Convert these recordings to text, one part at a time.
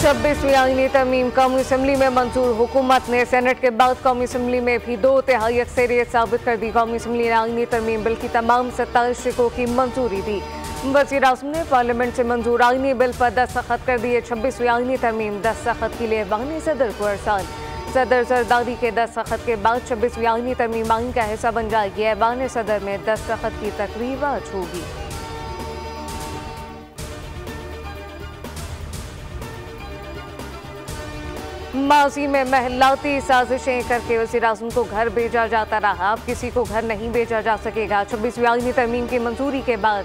26वीं आईनी तरमीम कौमी असम्बली में मंजूर। हुकूमत ने सेनेट के बाद कौमी असम्बली में भी 2/3 अक्सरियत साबित कर दी। कौमी असम्बली ने आईनी तरमीम बिल की तमाम 27 शिकों की मंजूरी दी। वज़ीर आज़म ने पार्लियामेंट से मंजूर आईनी बिल पर दस्तखत कर दिए। 26वीं आईनी तरमीम दस्तखत के लिए ऐवान सदर को अरसाल। सदर जरदारी के दस्तखत के बाद 26वीं आईनी तरमीम आईन का हिस्सा बन जाएगी। ऐवान सदर में दस्तखत की तकरीब आज होगी। माजी में महलाती साजिशें करके वज़ीर आज़म को घर भेजा जाता रहा, अब किसी को घर नहीं भेजा जा सकेगा। 26वीं आईनी तरमीम की मंजूरी के बाद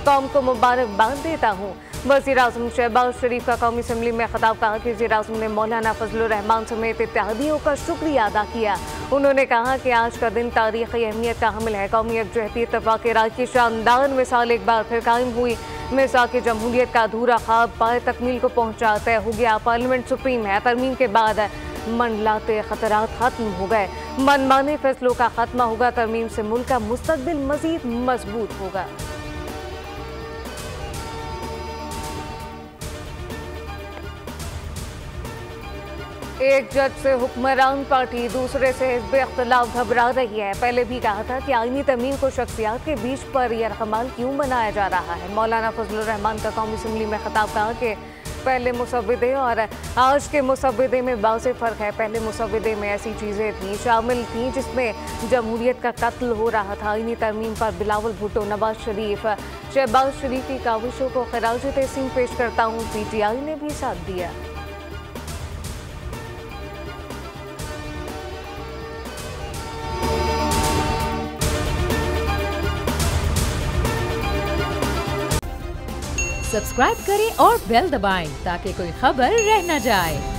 कौम को मुबारकबाद देता हूँ। वज़ीर आज़म शहबाज शरीफ का कौमी असम्बली में खिताब। कहा कि वज़ीर आज़म ने मौलाना फजलुर रहमान समेत इत्तेहादियों का शुक्रिया अदा किया। उन्होंने कहा कि आज का दिन तारीख़ी अहमियत का हामिल है। कौमी यकजहती इत्तफ़ाक़ राय की शानदार मिसाल एक बार फिर कायम हुई। मिसाक़ जमहूरियत का अधूरा ख्वाब पाए तकमील को पहुँचा, तय हो गया। पार्लियामेंट सुप्रीम है। तरमीम के बाद मनलाते ख़तरात ख़त्म हो गए। मनमाने फैसलों का खात्मा होगा। तरमीम से मुल्क का मुस्तक़बिल मज़ीद मजबूत होगा। एक जज से हुक्मरान पार्टी, दूसरे से हिज़्ब इख्तिलाफ घबरा रही है। पहले भी कहा था कि आईनी तरमीम को शख्सियात के बीच पर यरगमाल क्यों बनाया जा रहा है। मौलाना फजलुर रहमान का कौमी असम्बली में खिताब। कहा कि पहले मुसव्विदे और आज के मुसव्विदे में वाज़ेह फ़र्क है। पहले मुसव्विदे में ऐसी चीज़ें थी शामिल थी जिसमें जमहूरियत का कत्ल हो रहा था। आईनी तरमीम पर बिलावल भुट्टो, नवाज शरीफ, शहबाज शरीफ की काविशों को खराज तहसीन पेश करता हूँ। PTI ने भी साथ दिया। सब्सक्राइब करें और बेल दबाएं ताकि कोई खबर रह न जाए।